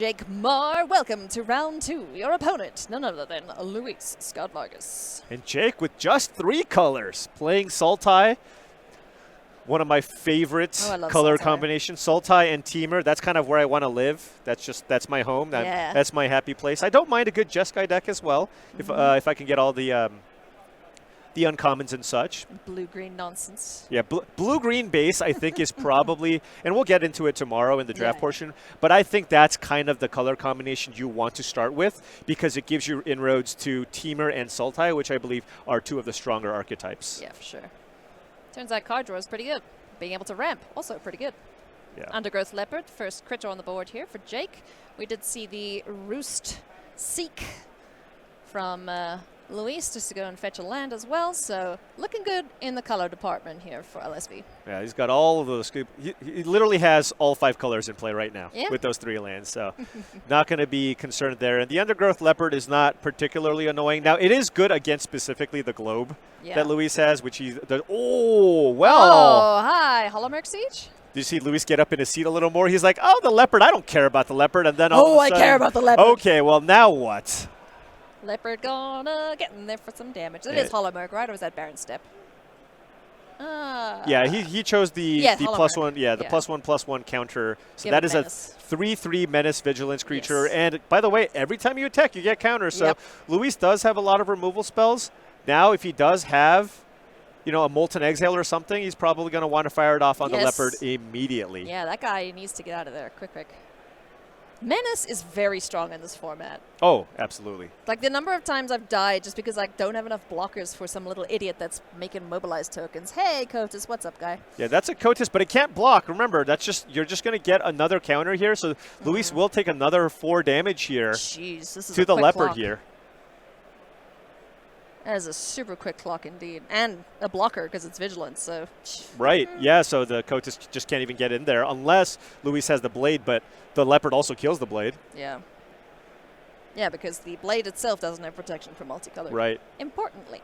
Jake Mohr, welcome to round two. Your opponent, none other than Luis Scott-Vargas. And Jake with just 3 colors, playing Sultai, one of my favorite color combinations. Sultai and Temur, that's kind of where I want to live. That's my home. That's my happy place. I don't mind a good Jeskai deck as well, if I can get all the uncommons and such. Blue-green nonsense. Yeah, blue-green base I think is probably, and we'll get into it tomorrow in the draft portion, but I think that's kind of the color combination you want to start with because it gives you inroads to Temur and Sultai, which I believe are 2 of the stronger archetypes. Yeah, for sure. Turns out card draw is pretty good. Being able to ramp, also pretty good. Yeah. Undergrowth Leopard, first crit draw on the board here for Jake. We did see the Roost Seek from Luis just to go and fetch a land as well, so looking good in the color department here for LSV. Yeah, he's got all of those. He literally has all 5 colors in play right now with those 3 lands, so not going to be concerned there. And the Undergrowth Leopard is not particularly annoying. Now, it is good against specifically the globe that Luis has, which he does. Oh, well. Oh, hi. Holomerk Siege? Did you see Luis get up in his seat a little more? He's like, oh, the Leopard, I don't care about the Leopard. And then all of a sudden, I care about the Leopard. Okay, well, now what? Leopard gonna get in there for some damage. It is Holomerk, right? Or was that Baron Step? Yeah, he chose the +1, the +1/+1 counter. So that is a 3/3 Menace Vigilance creature. Yes. And by the way, every time you attack, you get counters. So Luis does have a lot of removal spells. Now, if he does have, a Molten Exhale or something, he's probably going to want to fire it off on the Leopard immediately. Yeah, that guy needs to get out of there quick. Menace is very strong in this format. Oh, absolutely. Like the number of times I've died just because I don't have enough blockers for some little idiot that's making mobilized tokens. Hey, Kotis, what's up, guy? Yeah, that's a Kotis, but it can't block. Remember, you're just going to get another counter here, so Luis will take another 4 damage here. Jeez, this is to the Leopard here. That is a super quick clock indeed. And a blocker because it's Vigilance, so. Right, yeah, so the Kotis just can't even get in there unless Luis has the Blade, but the Leopard also kills the Blade. Yeah. Yeah, because the Blade itself doesn't have protection from multicolor. Right. Importantly.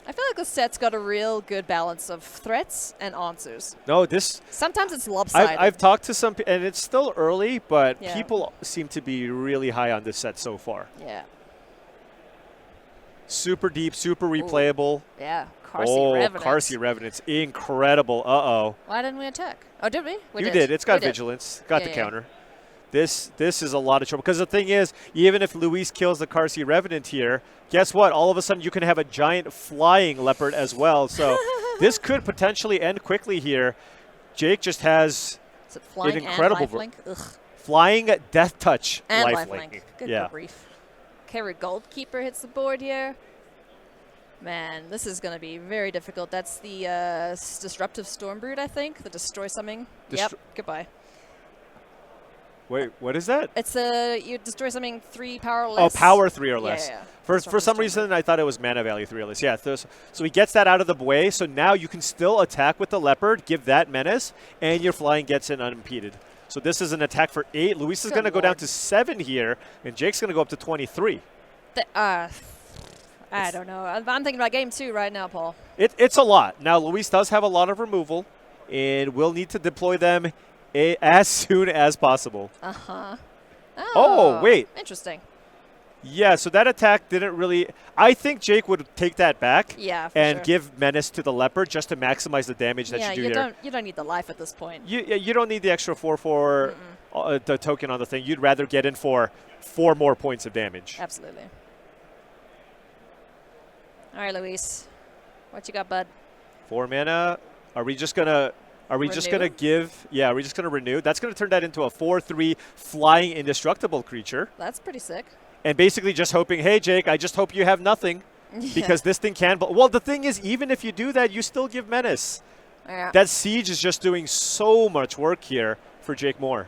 I feel like this set's got a real good balance of threats and answers. No, sometimes it's lopsided. I've talked to some, and it's still early, but people seem to be really high on this set so far. Yeah. Super deep, super replayable. Ooh. Yeah, Carsey Revenant. Carsey Revenant's incredible. Uh-oh. Why didn't we attack? Oh, did we? You did. It's got Vigilance. Got the counter. This is a lot of trouble. Because the thing is, even if Luis kills the Carsey Revenant here, guess what? All of a sudden, you can have a giant flying Leopard as well. So this could potentially end quickly here. Jake just has an incredible flying Death Touch and lifelink. Good grief. Carry Goldkeeper hits the board here. Man, this is going to be very difficult. That's the Disruptive Stormbrood, I think. The Destroy Something. Goodbye. Wait, what is that? It's you destroy something 3 power or less. Oh, power 3 or less. Yeah. For some reason, I thought it was mana value 3 or less. Yeah, so he gets that out of the way. So now you can still attack with the Leopard, give that menace, and your flying gets in unimpeded. So this is an attack for 8. Luis is going to go down to 7 here, and Jake's going to go up to 23. I don't know. I'm thinking about game 2 right now, Paul. It's a lot. Now, Luis does have a lot of removal, and will need to deploy them as soon as possible. Uh-huh. Oh, wait. Interesting. Yeah, so that attack didn't really... I think Jake would take that back and give Menace to the Leopard just to maximize the damage that you do here. You don't need the life at this point. You don't need the extra 4/4 the token on the thing. You'd rather get in for 4 more points of damage. Absolutely. All right, Luis. What you got, bud? 4 mana. Are we just going to... Are we just going to give... Yeah, are we just going to renew? That's going to turn that into a 4/3 flying indestructible creature. That's pretty sick. And basically just hoping, hey, Jake, I just hope you have nothing. Because this thing can... Well, the thing is, even if you do that, you still give Menace. Yeah. That Siege is just doing so much work here for Jake Mohr.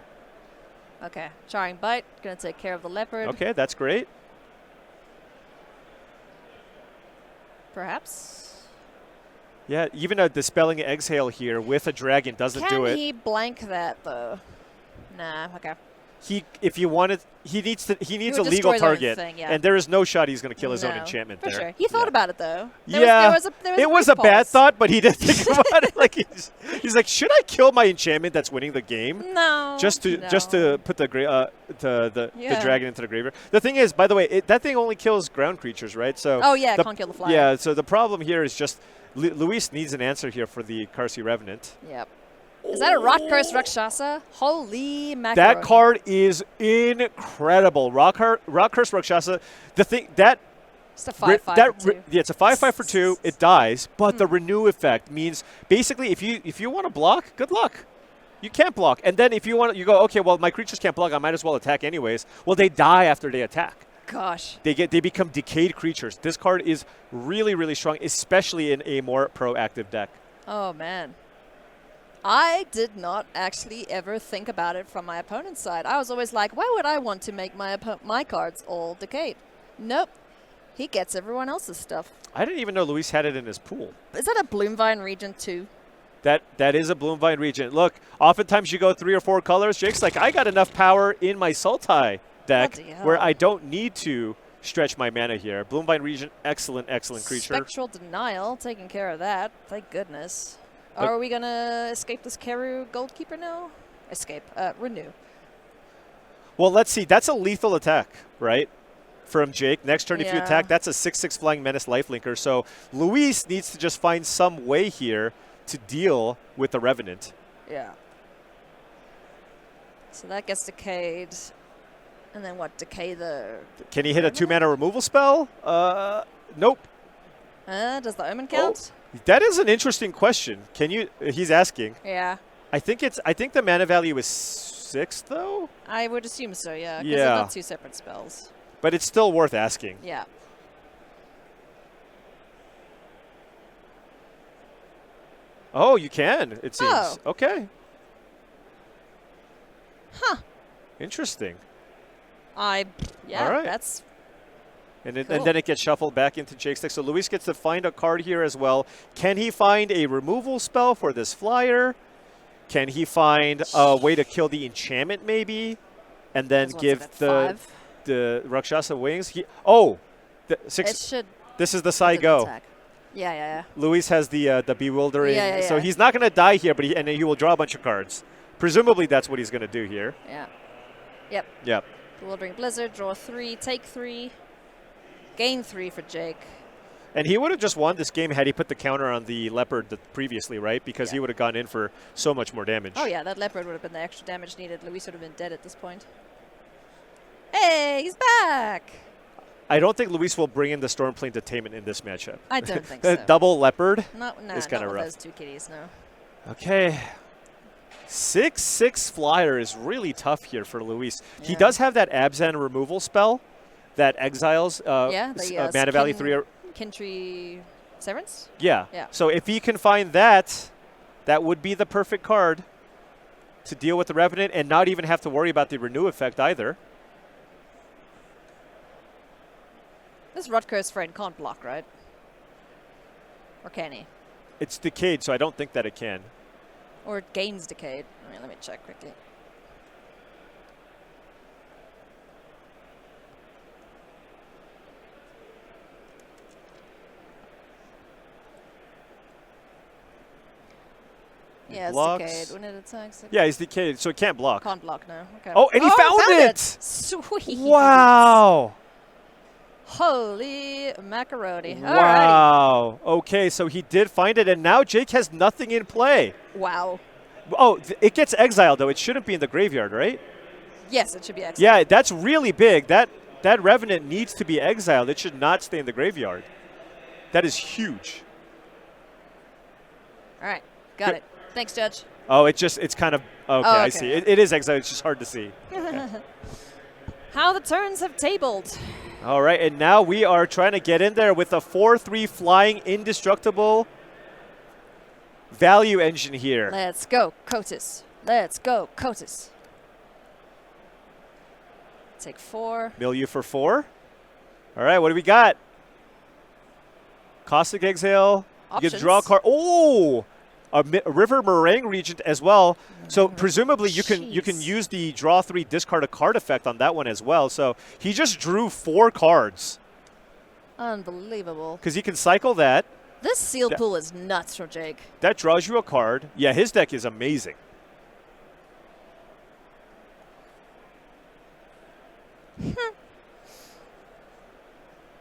Okay. Charring Bite. Going to take care of the Leopard. Okay, that's great. Perhaps. Yeah, even a Dispelling Exhale here with a dragon doesn't do it. Can he blank that, though? Nah, okay. if you wanted, he needs a legal target, and there is no shot he's going to kill his own enchantment for there. Sure. He thought about it though. It was a bad thought, but he didn't think about it. Like he's like, should I kill my enchantment that's winning the game? No. Just to put the dragon into the graveyard. The thing is, by the way, that thing only kills ground creatures, right? So can't kill the flyer. Yeah. So the problem here is just Luis needs an answer here for the Karsi Revenant. Yep. Is that a Rock Curse Rakshasa? Holy macaroni. That card is incredible. Rock Curse Rakshasa. The thing that it's a 5/5 for 2. Yeah, it's a 5/5 for 2. It dies, but the renew effect means basically if you want to block, good luck. You can't block, and then if you want, you go, okay, well my creatures can't block. I might as well attack anyways. Well, they die after they attack. Gosh. They become decayed creatures. This card is really, really strong, especially in a more proactive deck. Oh man. I did not actually ever think about it from my opponent's side. I was always like, why would I want to make my cards all decayed? Nope. He gets everyone else's stuff. I didn't even know Luis had it in his pool. Is that a Bloomvine Regent too? That is a Bloomvine Regent. Look, oftentimes you go 3 or 4 colors. Jake's like, I got enough power in my Sultai deck where I don't need to stretch my mana here. Bloomvine Regent, excellent creature. Spectral Denial, taking care of that. Thank goodness. Are we going to escape this Keru Goldkeeper now? Escape. Renew. Well, let's see. That's a lethal attack, right? From Jake. Next turn, if you attack, that's a 6/6 Flying Menace lifelinker. So Luis needs to just find some way here to deal with the Revenant. Yeah. So that gets decayed. And then what? Decay the... Can he hit a 2-mana removal spell? Nope. Does the Omen count? Oh. That is an interesting question. Can you? He's asking. Yeah. I think the mana value is 6, though. I would assume so. Yeah. Because they're not 2 separate spells. But it's still worth asking. Yeah. Oh, you can. It seems. Oh. Okay. Huh. Interesting. Yeah. All right. That's. And then it gets shuffled back into Jake's deck. So Luis gets to find a card here as well. Can he find a removal spell for this flyer? Can he find a way to kill the enchantment maybe? And then give the Rakshasa wings? This is the Sai Go. Yeah. Luis has the bewildering. Yeah. So he's not going to die here, but he will draw a bunch of cards. Presumably that's what he's going to do here. Yeah. Yep. Bewildering Blizzard, draw 3, take 3. Gain 3 for Jake. And he would have just won this game had he put the counter on the Leopard previously, right? Because he would have gone in for so much more damage. Oh, yeah, that Leopard would have been the extra damage needed. Luis would have been dead at this point. Hey, he's back! I don't think Luis will bring in the Stormplane Detainment in this matchup. I don't think so. Double Leopard is kind of rough. Those 2 kitties, no. Okay. 6/6 flyer is really tough here for Luis. Yeah. He does have that Abzan removal spell that exiles mana value 3. Kintree Severance? Yeah. So if he can find that would be the perfect card to deal with the Revenant and not even have to worry about the renew effect either. This Rutgers friend can't block, right? Or can he? It's decayed, so I don't think that it can. Or it gains decayed. Let me check quickly. Yeah, it's decayed. When it attacks. Yeah, he's decayed, so it can't block. Can't block, no. Okay. Oh, and he found it! Sweet. Wow. Holy macaroni. Wow. Okay, so he did find it, and now Jake has nothing in play. Wow. Oh, it gets exiled, though. It shouldn't be in the graveyard, right? Yes, it should be exiled. Yeah, that's really big. That Revenant needs to be exiled. It should not stay in the graveyard. That is huge. All right. Got it. Thanks, Judge. Oh, it's kind of, okay, I see. It is exiled. It's just hard to see. Okay. How the turns have tabled. All right, and now we are trying to get in there with a 4/3 flying indestructible value engine here. Let's go, Kotis. Let's go, Kotis. Take 4. Milieu for 4. All right, what do we got? Caustic Exhale. Options. You can draw a card. Oh! a River Meringue Regent as well. So presumably you can use the draw 3 discard a card effect on that one as well. So he just drew 4 cards. Unbelievable. Because he can cycle that. This seal pool is nuts from Jake. That draws you a card. Yeah, his deck is amazing.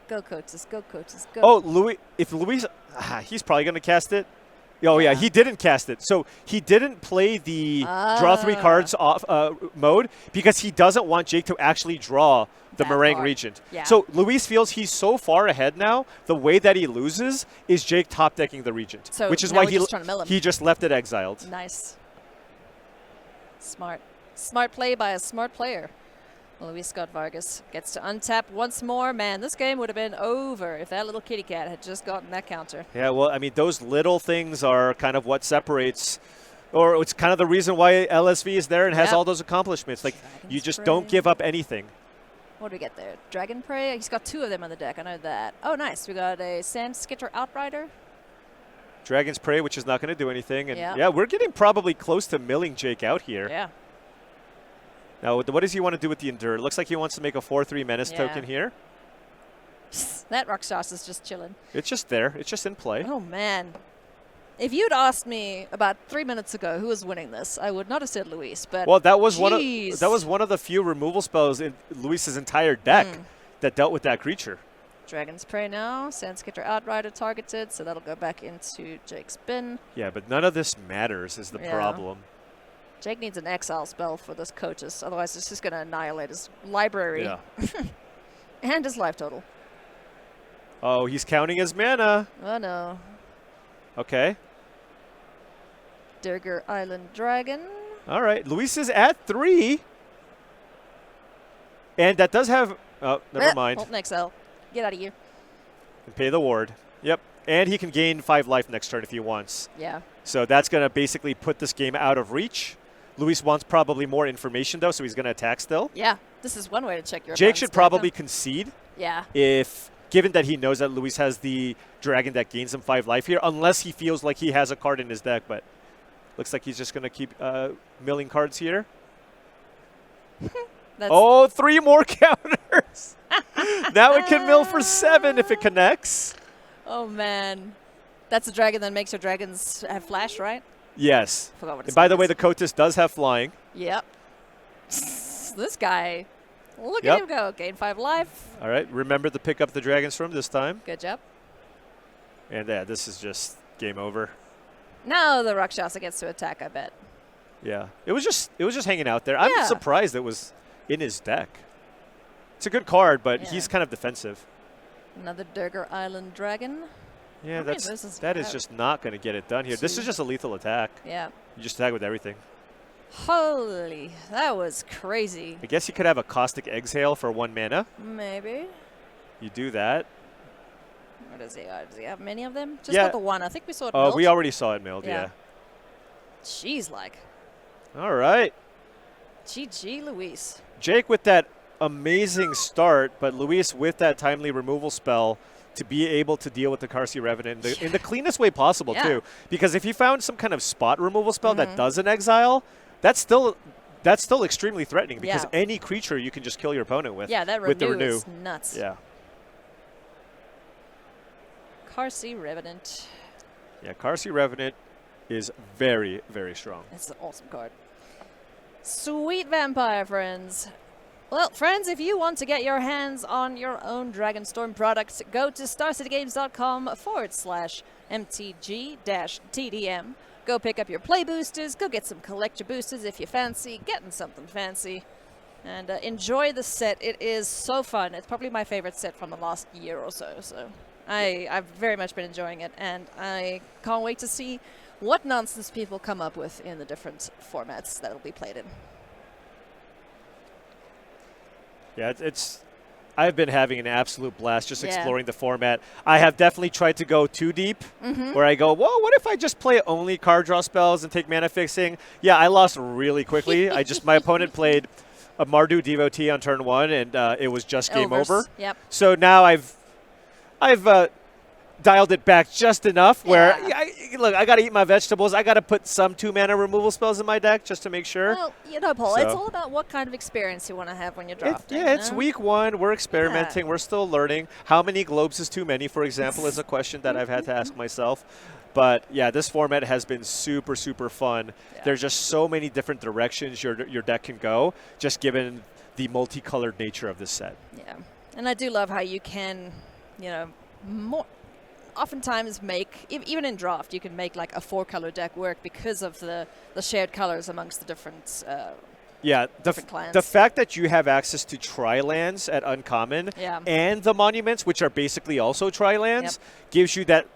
Go coaches, go coaches, go. Oh, Luis, he's probably going to cast it. Oh, yeah, he didn't cast it. So he didn't play the draw 3 cards off mode because he doesn't want Jake to actually draw the Meringue Regent. Yeah. So Luis feels he's so far ahead now, the way that he loses is Jake top decking the Regent, so which is why he just left it exiled. Nice. Smart. Smart play by a smart player. Luis Scott-Vargas gets to untap once more. Man, this game would have been over if that little kitty cat had just gotten that counter. Yeah, well, I mean, those little things are kind of what separates, or it's kind of the reason why LSV is there and has all those accomplishments. Like, you just don't give up anything. What do we get there? Dragon Prey? He's got 2 of them on the deck. I know that. Oh, nice. We got a Sand Skitter Outrider. Dragon's Prey, which is not going to do anything. And yeah, we're getting probably close to milling Jake out here. Yeah. Now, what does he want to do with the Endure? It looks like he wants to make a 4/3 Menace token here. That Rakshas is just chilling. It's just there. It's just in play. Oh, man. If you'd asked me about 3 minutes ago who was winning this, I would not have said Luis. But well, that was one of the few removal spells in Luis's entire deck that dealt with that creature. Dragon's Prey now. Sandskitter Outrider targeted, so that'll go back into Jake's bin. Yeah, but none of this matters is the problem. Jake needs an exile spell for this Coaches, otherwise it's just going to annihilate his library and his life total. Oh, he's counting his mana. Oh, no. Okay. Durgar Island Dragon. All right. Luis is at 3. And that does have... Oh, never mind. Ult and exile. Get out of here. And pay the ward. Yep. And he can gain 5 life next turn if he wants. Yeah. So that's going to basically put this game out of reach. Luis wants probably more information, though, so he's going to attack still. Yeah. This is one way to check your Jake should probably concede. Yeah. Given that he knows that Luis has the dragon that gains him 5 life here, unless he feels like he has a card in his deck, but looks like he's just going to keep milling cards here. Oh, 3 more counters. Now it can mill for 7 if it connects. Oh, man. That's a dragon that makes your dragons have flash, right? Yes. Forgot what and by the way, the Kotis does have flying. Yep. This guy. Look at him go. Gain 5 life. All right. Remember to pick up the dragons from this time. Good job. And yeah, this is just game over. Now the Rakshasa gets to attack, I bet. Yeah. It was just hanging out there. I'm surprised it was in his deck. It's a good card, but he's kind of defensive. Another Durgar Island Dragon. Yeah, that is just not going to get it done here. This is just a lethal attack. Yeah. You just attack with everything. Holy, that was crazy. I guess you could have a Caustic Exhale for 1 mana. Maybe. You do that. What does he have? Does he have many of them? Just got the 1. I think we saw it milled. We already saw it milled, yeah. Jeez, like. All right. GG, Luis. Jake with that amazing start, but Luis with that timely removal spell to be able to deal with the Karsi Revenant in the cleanest way possible, too. Because if you found some kind of spot removal spell that doesn't exile, that's still extremely threatening because any creature you can just kill your opponent with. Yeah, that renew is nuts. Yeah. Karsi Revenant. Yeah, Karsi Revenant is very, very strong. It's an awesome card. Sweet vampire, friends. Well, friends, if you want to get your hands on your own Dragonstorm products, go to starcitygames.com/MTG-TDM. Go pick up your play boosters. Go get some collector boosters if you fancy getting something fancy. And enjoy the set. It is so fun. It's probably my favorite set from the last year or so. So I've very much been enjoying it. And I can't wait to see what nonsense people come up with in the different formats that will be played in. Yeah, I've been having an absolute blast just exploring the format. I have definitely tried to go too deep, where I go, whoa, what if I just play only card draw spells and take mana fixing? Yeah, I lost really quickly. My opponent played a Mardu Devotee on turn 1, and it was just game over. Yep. So now I've dialed it back just enough where, look, I got to eat my vegetables. I got to put some 2-mana removal spells in my deck just to make sure. Well, you know, Paul, it's all about what kind of experience you want to have when you're drafting. It's week 1. We're experimenting. We're still learning. How many globes is too many, for example, is a question that I've had to ask myself. But, yeah, this format has been super, super fun. Yeah. There's just so many different directions your deck can go, just given the multicolored nature of this set. Yeah, and I do love how you can, you know, oftentimes make, even in draft, you can make like a 4-color deck work because of the shared colors amongst the different different clans. The fact that you have access to tri-lands at Uncommon and the monuments, which are basically also tri-lands, gives you that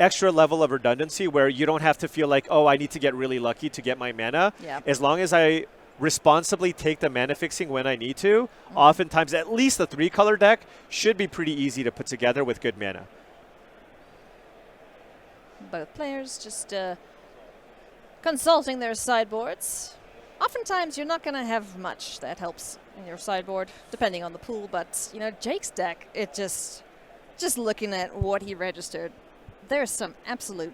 extra level of redundancy where you don't have to feel like, oh, I need to get really lucky to get my mana. As long as I responsibly take the mana fixing when I need to, oftentimes at least a 3-color deck should be pretty easy to put together with good mana. Both players just consulting their sideboards. Oftentimes, you're not going to have much that helps in your sideboard, depending on the pool. But, you know, Jake's deck, it just looking at what he registered, there's some absolute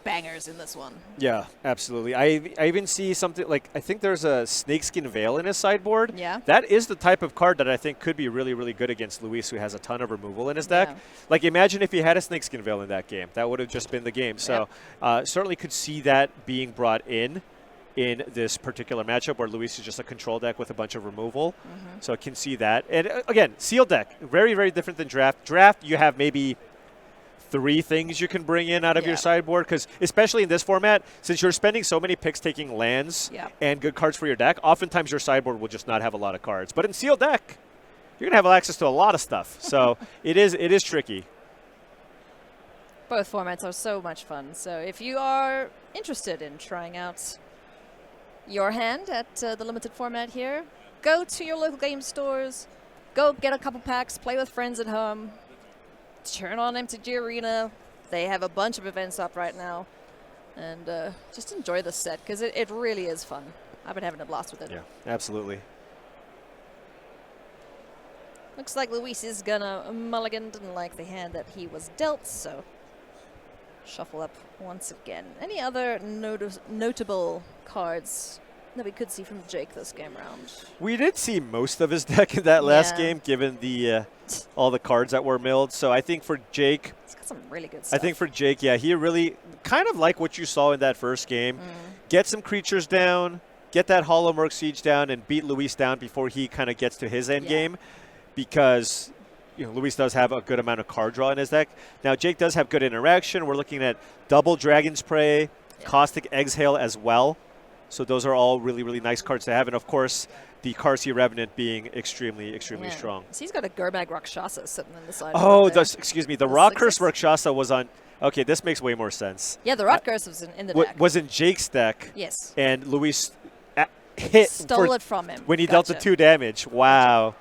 bangers in this one. Yeah, absolutely. I even see something like, I think there's a Snakeskin Veil in his sideboard. Yeah. That is the type of card that I think could be really, really good against Luis, who has a ton of removal in his deck. Like, imagine if he had a Snakeskin Veil in that game. That would have just been the game. So certainly could see that being brought in this particular matchup where Luis is just a control deck with a bunch of removal. So I can see that. And again, sealed deck, very, very different than draft. Draft, you have maybe 3 things you can bring in out of your sideboard, because especially in this format, since you're spending so many picks taking lands and good cards for your deck, oftentimes your sideboard will just not have a lot of cards. But in sealed deck, you're going to have access to a lot of stuff. So it is tricky. Both formats are so much fun. So if you are interested in trying out your hand at the limited format here, go to your local game stores, go get a couple packs, play with friends at home. Turn on MTG Arena. They have a bunch of events up right now. And just enjoy the set, because it really is fun. I've been having a blast with it. Yeah, absolutely. Looks like Luis is gonna mulligan. Didn't like the hand that he was dealt, so shuffle up once again. Any other notable cards that we could see from Jake this game round? We did see most of his deck in that last game, given the all the cards that were milled. So I think for Jake, he's got some really good stuff. I think for Jake, he really kind of like what you saw in that first game. Get some creatures down, get that Hollow Merc Siege down, and beat Luis down before he kind of gets to his end game, because Luis does have a good amount of card draw in his deck. Now Jake does have good interaction. We're looking at double Dragon's Prey, Caustic Exhale as well. So those are all really, really nice cards to have. And, of course, the Karsi Revenant being extremely, extremely strong. So he's got a Gurbag Rakshasa sitting on the side. Oh, excuse me. The Rock Curse Rakshasa was on. Okay, this makes way more sense. Yeah, the Rock Curse was in the deck. Was in Jake's deck. Yes. And Luis stole it from him. When he dealt the 2 damage. Wow.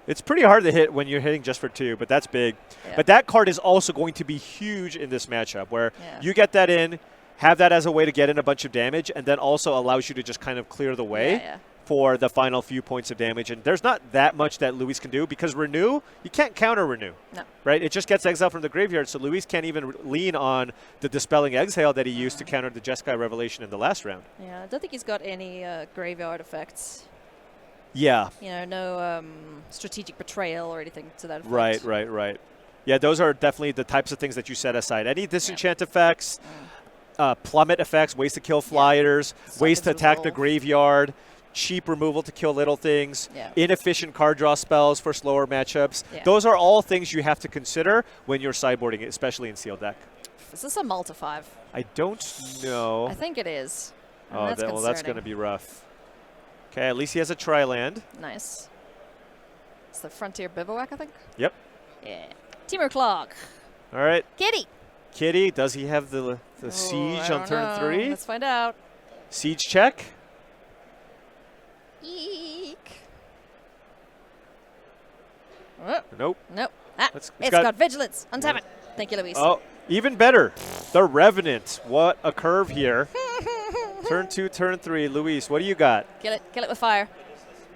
It's pretty hard to hit when you're hitting just for 2, but that's big. Yeah. But that card is also going to be huge in this matchup, where you get that in, have that as a way to get in a bunch of damage, and then also allows you to just kind of clear the way for the final few points of damage. And there's not that much that Luis can do, because Renew, you can't counter Renew. No. Right? It just gets exiled from the graveyard, so Luis can't even lean on the Dispelling Exhale that he used to counter the Jeskai Revelation in the last round. Yeah, I don't think he's got any graveyard effects. Yeah. No strategic betrayal or anything to that effect. Right. Yeah, those are definitely the types of things that you set aside. Any disenchant effects, plummet effects, ways to kill flyers, ways to attack the graveyard, cheap removal to kill little things, inefficient card draw spells for slower matchups. Yeah. Those are all things you have to consider when you're sideboarding, especially in sealed deck. Is this a multi 5? I don't know. I think it is. Oh, that's going to be rough. Okay, at least he has a tri-land. Nice. It's the Frontier Bivouac, I think? Yep. Yeah. Temur Clog. All right. Kitty, does he have the siege on turn 3? Let's find out. Siege check. Eek. Nope. It's got Vigilance. Untap it. Thank you, Luis. Oh, even better. The Revenant. What a curve here. Turn 2, turn 3. Luis, what do you got? Kill it with fire.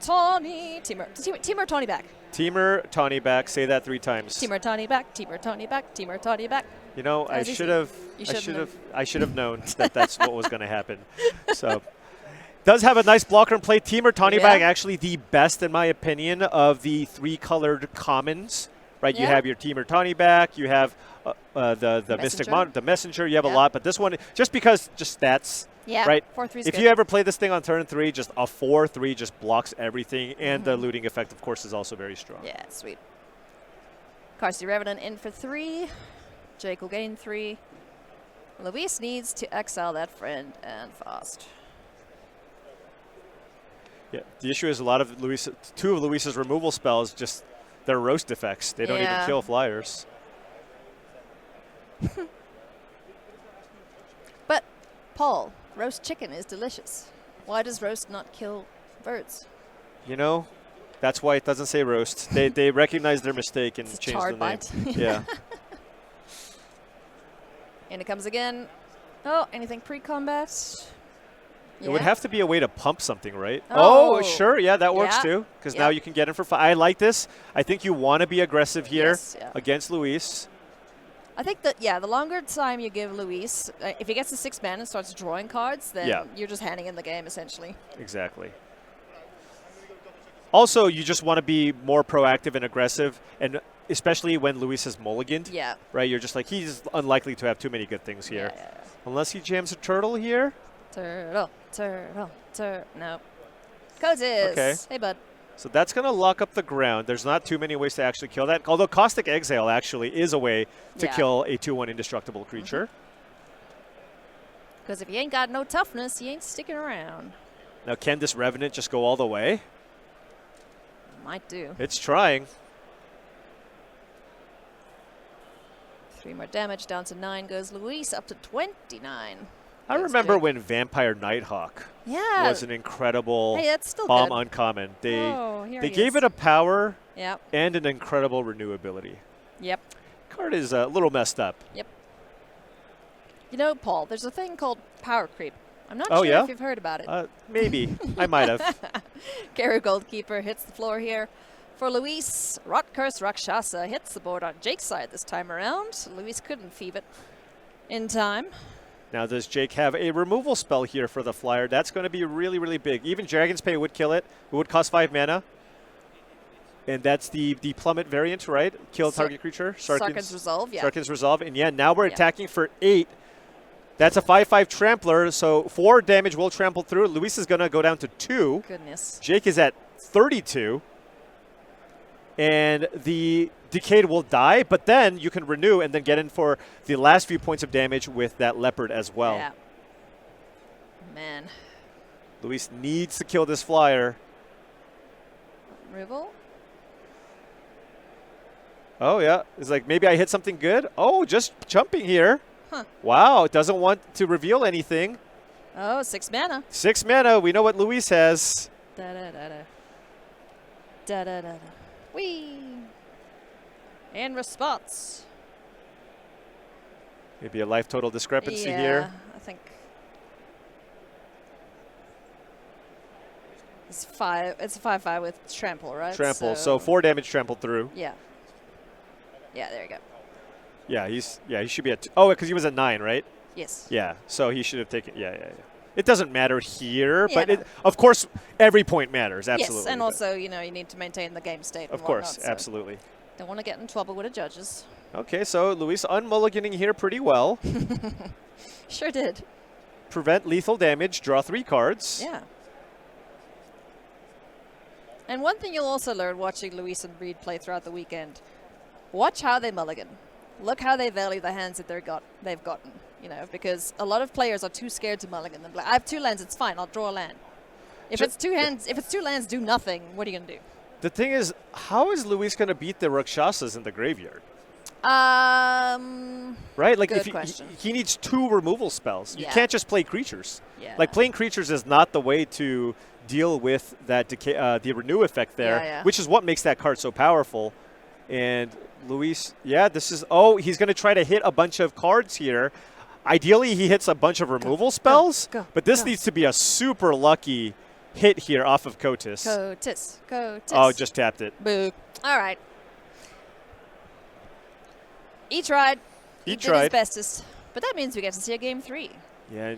Tawny. Teamer Tawny back. Teamer Tawny back. Say that 3 times. Teamer Tawny back. Teamer Tawny back. Teamer Tawny back. You know, I should have known that that's what was going to happen. So, does have a nice blocker and play. Teamer Tawny back, actually the best in my opinion of the 3 colored commons. Right, you have your Teamer Tawny back. You have the Mystic the Messenger. You have a lot, but this one just stats. Yeah, right. 4/3 if you ever play this thing on turn 3, just a 4/3 just blocks everything, and the looting effect, of course, is also very strong. Yeah, sweet. Carsey Revenant in for 3. Jake will gain 3. Luis needs to exile that friend and fast. Yeah, the issue is a lot of 2 of Luis's removal spells just they're roast effects. They don't even kill flyers. But Paul, roast chicken is delicious. Why does roast not kill birds? You know, that's why it doesn't say roast. They recognize their mistake and change the name. Bite. Yeah. And it comes again. Oh, anything pre-combat? It would have to be a way to pump something, right? Oh, sure. Yeah, that works too. Because now you can get him for 5. I like this. I think you want to be aggressive here against Luis. I think that, the longer time you give Luis, if he gets to 6 mana and starts drawing cards, then you're just handing in the game, essentially. Exactly. Also, you just want to be more proactive and aggressive, and especially when Luis is mulliganed. Yeah. Right? You're just like, he's unlikely to have too many good things here. Unless he jams a turtle here. Turtle. No. Coatis. Okay. Hey, bud. So that's going to lock up the ground. There's not too many ways to actually kill that. Although Caustic Exile actually is a way to kill a 2/1 indestructible creature. Because if you ain't got no toughness, you ain't sticking around. Now, can this Revenant just go all the way? Might do. It's trying. 3 more damage, down to 9 goes Luis, up to 29. I remember when Vampire Nighthawk was an incredible bomb good. uncommon. They gave it a power and an incredible renewability. Yep. Card is a little messed up. Yep. You know, Paul, there's a thing called power creep. I'm not sure if you've heard about it. Maybe. I might have. Gary Goldkeeper hits the floor here. For Luis, Rot Curse Rakshasa hits the board on Jake's side this time around. Luis couldn't feed it in time. Now, does Jake have a removal spell here for the flyer? That's going to be really, really big. Even Dragon's Pay would kill it. It would cost 5 mana. And that's the plummet variant, right? Kill target creature. Sarkhan's Resolve, Sarkhan's Resolve. And now we're attacking for 8. That's a 5/5 Trampler, so 4 damage will trample through. Luis is going to go down to 2. Goodness. Jake is at 32. And the Decayed will die, but then you can renew and then get in for the last few points of damage with that Leopard as well. Yeah. Man. Luis needs to kill this flyer. Rivel? Oh, yeah. It's like, maybe I hit something good. Oh, just jumping here. Huh. Wow, it doesn't want to reveal anything. Oh, 6 mana. 6 mana. We know what Luis has. Da-da-da-da. Da-da-da-da. Whee! In response. Maybe a life total discrepancy here. I think it's 5. It's a 5/5 with trample, right? Trample. So 4 damage trampled through. Yeah. Yeah, there you go. Yeah, he should be at because he was at 9, right? Yes. Yeah. So he should have taken It doesn't matter here, but of course every point matters, absolutely. Yes, and also, you need to maintain the game state. Of course, absolutely. Don't want to get in trouble with the judges. Okay, so Luis unmulliganing here pretty well. Sure did. Prevent lethal damage, draw 3 cards. Yeah. And one thing you'll also learn watching Luis and Reed play throughout the weekend, watch how they mulligan. Look how they value the hands that they've gotten. Because a lot of players are too scared to mulligan them. Like, I have 2 lands, it's fine, I'll draw a land. If it's 2 lands, do nothing, what are you going to do? The thing is, how is Luis going to beat the Rakshasas in the graveyard? Right? Like, good question. He needs 2 removal spells. You Yeah. can't just play creatures. Yeah. Like, playing creatures is not the way to deal with that the renew effect there, which is what makes that card so powerful. And Luis, he's going to try to hit a bunch of cards here. Ideally, he hits a bunch of removal spells, but this needs to be a super lucky hit here off of Kotis. Kotis. Oh, just tapped it. Boo. All right. He tried. He did his bestest. But that means we get to see a game 3. Yeah.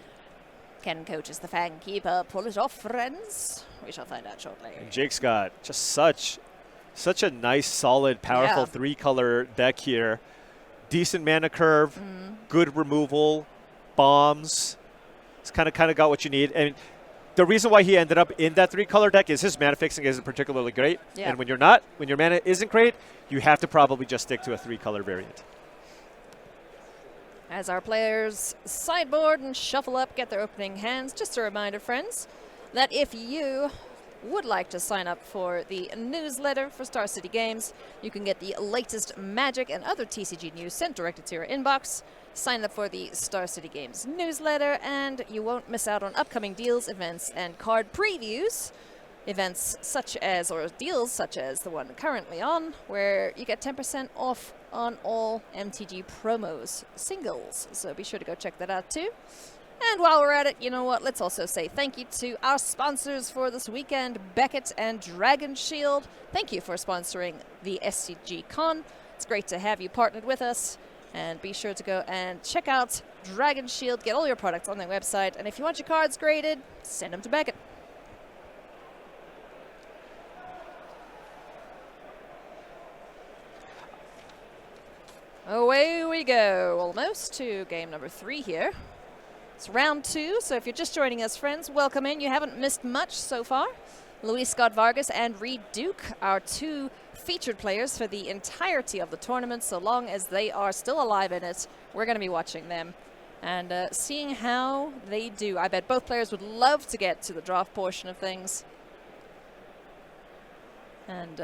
Can Kotis the Fang Keeper pull it off, friends? We shall find out shortly. And Jake's got just such a nice, solid, powerful 3-color deck here. Decent mana curve, good removal, bombs. It's kind of got what you need. And the reason why he ended up in that 3-color deck is his mana fixing isn't particularly great. Yeah. And when your mana isn't great, you have to probably just stick to a 3-color variant. As our players sideboard and shuffle up, get their opening hands, just a reminder, friends, that if you would like to sign up for the newsletter for Star City Games, you can get the latest Magic and other TCG news sent directly to your inbox. Sign up for the Star City Games newsletter, and you won't miss out on upcoming deals, events, and card previews. Events such as, or deals such as the one currently on, where you get 10% off on all MTG promos singles. So be sure to go check that out too. And while we're at it, you know what? Let's also say thank you to our sponsors for this weekend, Beckett and Dragon Shield. Thank you for sponsoring the SCG Con. It's great to have you partnered with us. And be sure to go and check out Dragon Shield. Get all your products on their website. And if you want your cards graded, send them to Beckett. Away we go, almost to game number 3 here. It's round 2, so if you're just joining us, friends, welcome in. You haven't missed much so far. Luis Scott-Vargas and Reed Duke, our 2 featured players for the entirety of the tournament. So long as they are still alive in it, we're going to be watching them and seeing how they do. I bet both players would love to get to the draft portion of things. And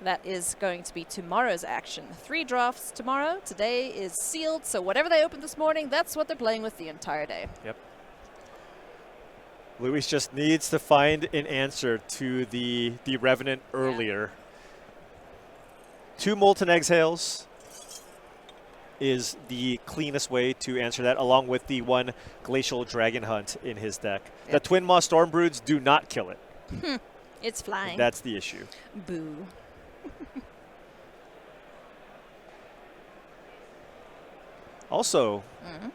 that is going to be tomorrow's action. 3 drafts tomorrow. Today is sealed, so whatever they opened this morning, that's what they're playing with the entire day. Yep. Luis just needs to find an answer to the Revenant earlier. 2 Molten Exhales is the cleanest way to answer that, along with the 1 Glacial Dragon Hunt in his deck. Yep. The Twin Maw Stormbroods do not kill it. It's flying. That's the issue. Boo. Also, I've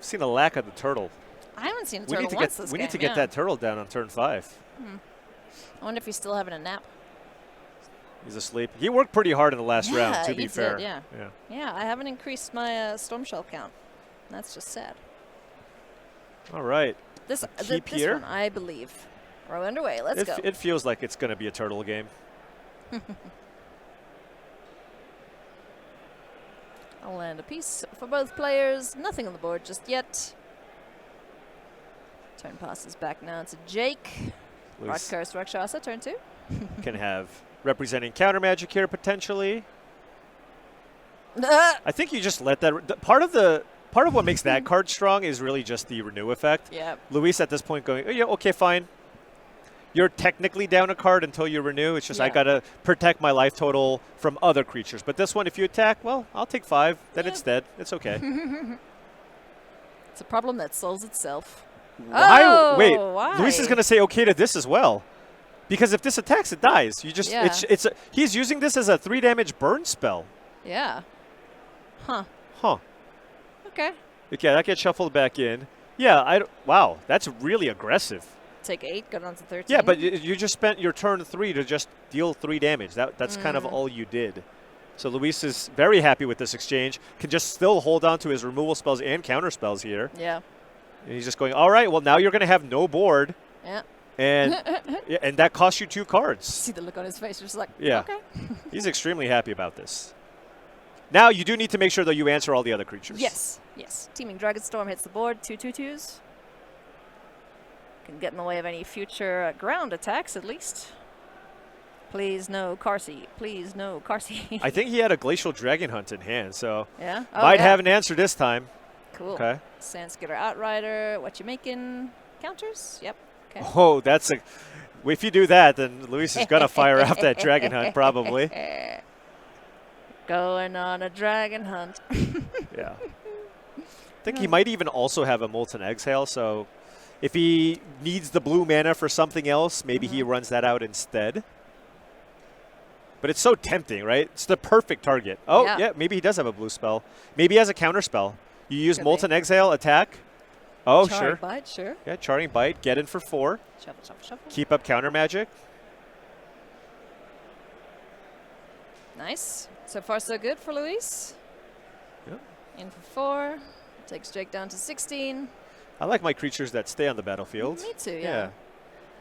seen a lack of the turtle. I haven't seen a turtle once this game. We need to get that turtle down on turn 5. I wonder if he's still having a nap. He's asleep. He worked pretty hard in the last round, to be fair. Yeah, I haven't increased my storm shell count. That's just sad. All right. This here. one, I believe. Row underway. Let's go. It feels like it's going to be a turtle game. I'll land a piece for both players. Nothing on the board just yet. Turn passes back now to Jake. Curse Rakshasa, turn 2. Can have representing counter magic here potentially. I think you just let that. Part of what makes that card strong is really just the renew effect. Yeah. Luis at this point going, oh, yeah, okay, fine. You're technically down a card until you renew. It's just I got to protect my life total from other creatures. But this one, if you attack, well, I'll take 5. Then it's dead. It's okay. It's a problem that solves itself. Why? Oh, wait. why? Luis is going to say okay to this as well. Because if this attacks, it dies. You just he's using this as a 3 damage burn spell. Yeah. Huh. Okay. Okay, that gets shuffled back in. Yeah, wow, that's really aggressive. Take 8, go down to 13. Yeah, but you just spent your turn 3 to just deal 3 damage. That's kind of all you did. So Luis is very happy with this exchange. Can just still hold on to his removal spells and counter spells here. Yeah. And he's just going, all right, well, now you're going to have no board. Yeah. And and that costs you 2 cards. See the look on his face. Just like, yeah. Okay. He's extremely happy about this. Now you do need to make sure that you answer all the other creatures. Yes. Teeming Dragonstorm hits the board. 2 2/2s. Can get in the way of any future ground attacks, at least. Please no Carsey. Please no Carsey. I think he had a Glacial Dragon Hunt in hand, so might have an answer this time. Cool. Okay. Sandskitter Outrider. What you making? Counters? Yep. Okay. Oh, that's a. If you do that, then Luis is gonna fire off that Dragon Hunt probably. Going on a Dragon Hunt. Yeah. I think he might even also have a Molten Exhale, so If he needs the blue mana for something else, maybe he runs that out instead. But it's so tempting, right? It's the perfect target. Oh, yeah, maybe he does have a blue spell. Maybe he has a counter spell. You use Molten Exile, attack. Oh, Charring Bite, sure. Yeah, Charring Bite, get in for 4. Shuffle, shuffle, shuffle. Keep up counter magic. Nice. So far, so good for Luis. Yep. In for 4. Takes Jake down to 16. I like my creatures that stay on the battlefield. Me too, yeah.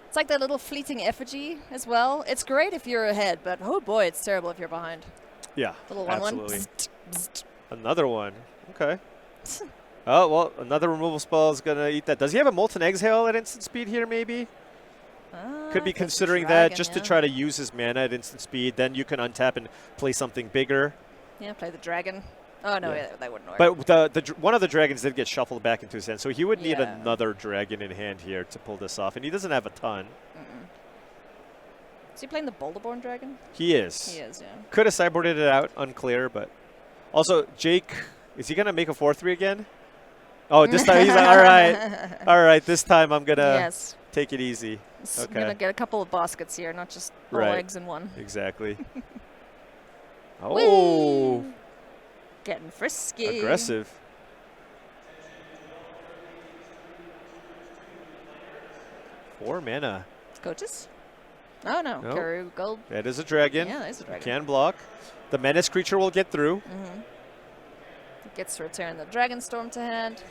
It's like that little fleeting effigy as well. It's great if you're ahead, but oh boy, it's terrible if you're behind. Yeah, little absolutely. One. Another one. Okay. Oh, well, another removal spell is going to eat that. Does he have a Molten Exhale at instant speed here, maybe? Could be considering that just to try to use his mana at instant speed. Then you can untap and play something bigger. Yeah, play the dragon. Oh, no, that wouldn't work. But the one of the dragons did get shuffled back into his hand, so he would need another dragon in hand here to pull this off, and he doesn't have a ton. Is he playing the Boulderborn dragon? He is. He is, yeah. Could have sideboarded it out, unclear, but... Also, Jake, is he going to make a 4-3 again? Oh, this time he's like, all right, this time I'm going to take it easy. I'm going to get a couple of baskets here, not just all eggs in one. Exactly. Oh! Whee! Getting frisky. Aggressive. Four mana. Coaches? Oh, no. Karu Gold. That is a dragon. Yeah, that is a dragon. Can block. The menace creature will get through. It gets to return the Dragonstorm to hand.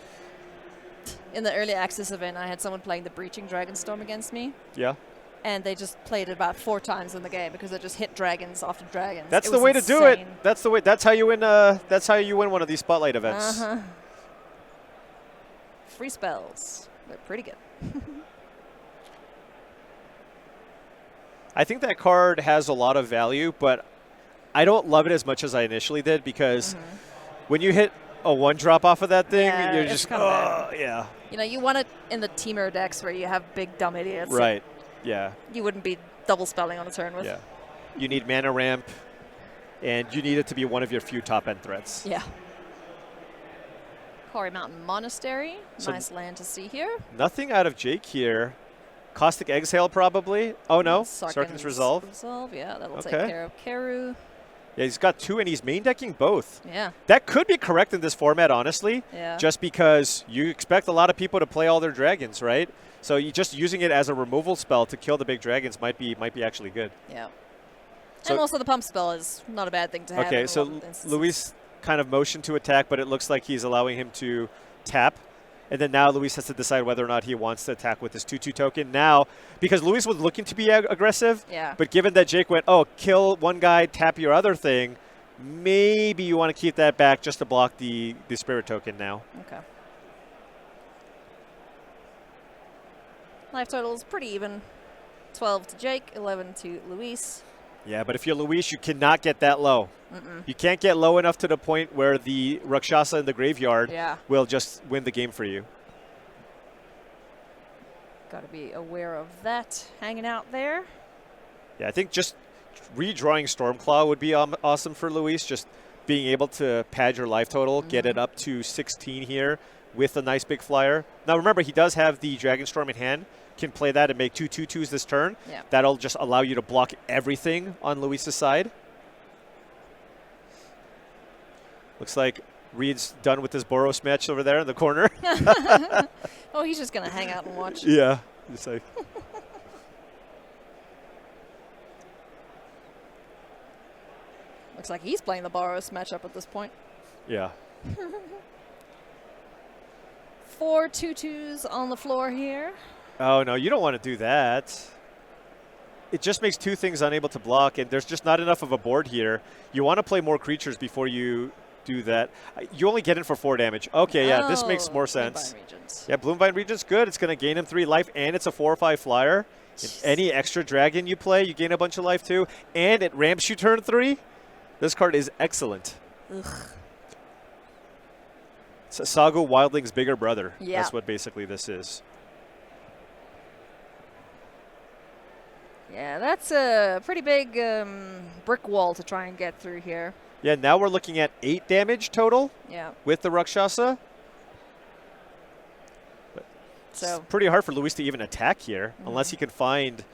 In the early access event, I had someone playing the Breaching Dragonstorm against me. Yeah. And they just played it about 4 times in the game because they just hit dragons after dragons. That's the way to do it. That's the way. That's how you win. That's how you win one of these spotlight events. Free spells. They're pretty good. I think that card has a lot of value, but I don't love it as much as I initially did because when you hit a 1-drop off of that thing, you're just yeah. You know, you want it in the teamer decks where you have big dumb idiots. Right. Yeah. You wouldn't be double spelling on a turn with. Yeah. You need mana ramp, and you need it to be one of your few top-end threats. Yeah. Quarry Mountain Monastery. So nice land to see here. Nothing out of Jake here. Caustic Exhale, probably. Oh, no. Sarkhan's Resolve. Yeah, that'll take care of Karu. Yeah, he's got 2, and he's main decking both. Yeah. That could be correct in this format, honestly. Yeah. Just because you expect a lot of people to play all their dragons, right? So you just using it as a removal spell to kill the big dragons might be actually good. Yeah. So and also the pump spell is not a bad thing to have. Okay, so Luis kind of motioned to attack, but it looks like he's allowing him to tap. And then now Luis has to decide whether or not he wants to attack with this 2/2 token. Now, because Luis was looking to be aggressive, but given that Jake went, oh, kill one guy, tap your other thing, maybe you want to keep that back just to block the spirit token now. Okay. Life total is pretty even. 12 to Jake, 11 to Luis. Yeah, but if you're Luis, you cannot get that low. You can't get low enough to the point where the Rakshasa in the graveyard will just win the game for you. Got to be aware of that hanging out there. Yeah, I think just redrawing Stormclaw would be awesome for Luis. Just being able to pad your life total, get it up to 16 here with a nice big flyer. Now remember, he does have the Dragonstorm in hand. Can play that and make 2 2/2s this turn. Yeah. That'll just allow you to block everything on Luis's side. Looks like Reed's done with his Boros match over there in the corner. Oh, he's just going to hang out and watch. Yeah. Just like looks like he's playing the Boros matchup at this point. Yeah. 4 2/2s on the floor here. Oh, no, you don't want to do that. It just makes 2 things unable to block, and there's just not enough of a board here. You want to play more creatures before you do that. You only get in for 4 damage. Okay, yeah, this makes more sense. Yeah, Bloomvine Regent's good. It's going to gain him 3 life, and it's a 4 or 5 flyer. Any extra dragon you play, you gain a bunch of life too, and it ramps you turn 3. This card is excellent. It's a Sago Wildling's bigger brother. Yeah. That's what basically this is. Yeah, that's a pretty big brick wall to try and get through here. Yeah, now we're looking at 8 damage total with the Rakshasa. But So it's pretty hard for Luis to even attack here unless he can find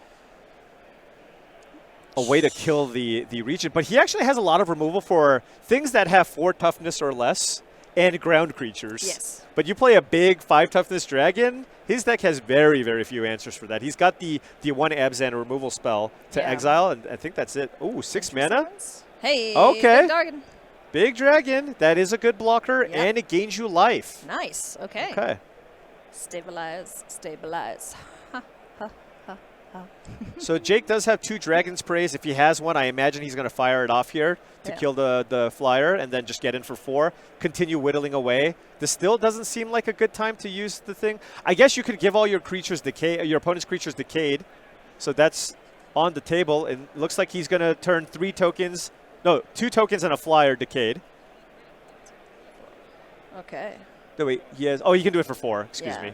a way to kill the region. But he actually has a lot of removal for things that have 4 toughness or less and ground creatures. Yes. But you play a big 5 toughness dragon, his deck has very, very few answers for that. He's got the 1 Abzan removal spell to exile, and I think that's it. Ooh, 6 mana? Hey, okay. big dragon. Big dragon. That is a good blocker, and it gains you life. Nice. Okay. Okay. Stabilize, stabilize. Ha, ha, ha, ha. So Jake does have 2 Dragon Sprays. If he has one, I imagine he's going to fire it off here to kill the flyer and then just get in for 4. Continue whittling away. This still doesn't seem like a good time to use the thing. I guess you could give all your creatures decay, your opponent's creatures decayed. So that's on the table. And it looks like he's going to turn 3 tokens. No, 2 tokens and a flyer decayed. Okay. No, wait, he has. Oh, he can do it for 4. Excuse me.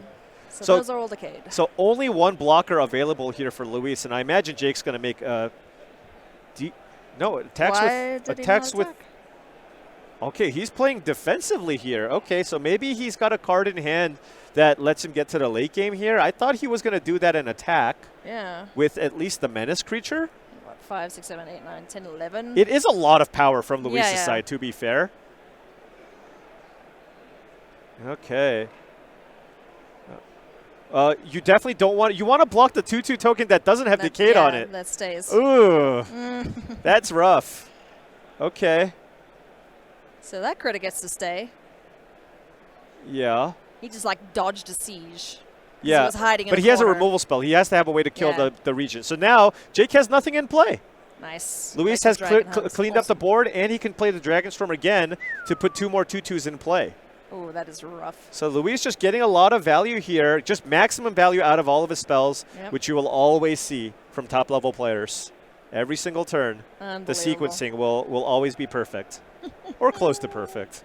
So those are all decayed. So only 1 blocker available here for Luis, and I imagine Jake's going to make a. No, attacks with. Okay, he's playing defensively here. Okay, so maybe he's got a card in hand that lets him get to the late game here. I thought he was going to do that in attack. Yeah. With at least the menace creature. What, 5, 6, 7, 8, 9, 10, 11. It is a lot of power from Luis's side, to be fair. Okay. You definitely don't want. You want to block the 2/2 token that doesn't have decayed on it. That stays. Ooh, that's rough. Okay. So that critter gets to stay. Yeah. He just like dodged a siege. Yeah. He was hiding but he has a removal spell. He has to have a way to kill the region. So now Jake has nothing in play. Nice. Luis has cleaned up the board, and he can play the Dragonstorm again to put 2 more 2/2s in play. Oh, that is rough. So Luis just getting a lot of value here, just maximum value out of all of his spells, which you will always see from top-level players. Every single turn, the sequencing will always be perfect, or close to perfect.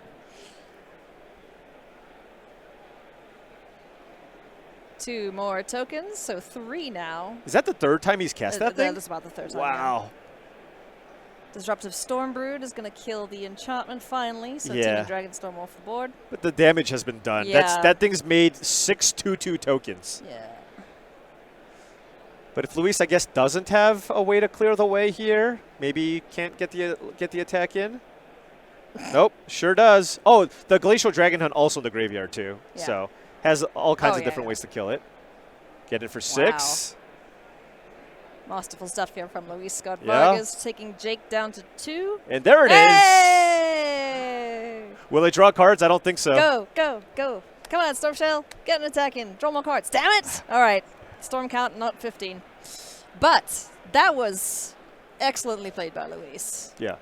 Two more tokens, so 3 now. Is that the 3rd time he's cast that thing? That's about the 3rd time. Wow. Disruptive Stormbrood is going to kill the enchantment finally, so taking Dragonstorm off the board. But the damage has been done. Yeah. That thing's made 6 2/2 tokens. Yeah. But if Luis, I guess, doesn't have a way to clear the way here, maybe can't get the attack in. Nope, sure does. Oh, the Glacial Dragon Hunt also in the graveyard too. Yeah. So has all kinds of different ways to kill it. Get it for 6. Masterful stuff here from Luis Scott-Vargas, taking Jake down to 2. And there it is. Will they draw cards? I don't think so. Go, go, go. Come on, Storm Shell. Get an attack in. Draw more cards. Damn it. All right. Storm count, not 15. But that was excellently played by Luis. Yeah.